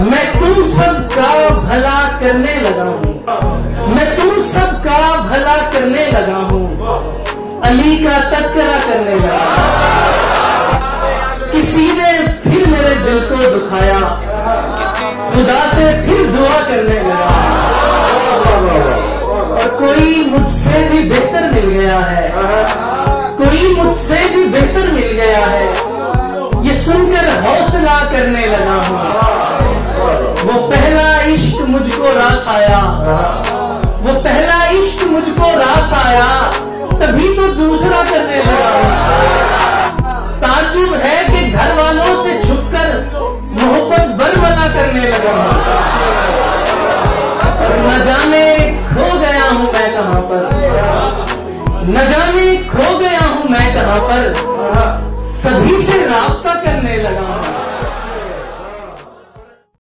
मैं तुम सबका भला करने लगा हूँ, मैं तुम सबका भला करने लगा हूँ, अली का तस्करा करने लगा। किसी ने फिर मेरे दिल को दुखाया, खुदा से फिर दुआ करने लगा। और कोई मुझसे भी बेहतर मिल गया है, कोई मुझसे भी बेहतर मिल गया है, ये सुनकर हौसला करने लगा हूँ।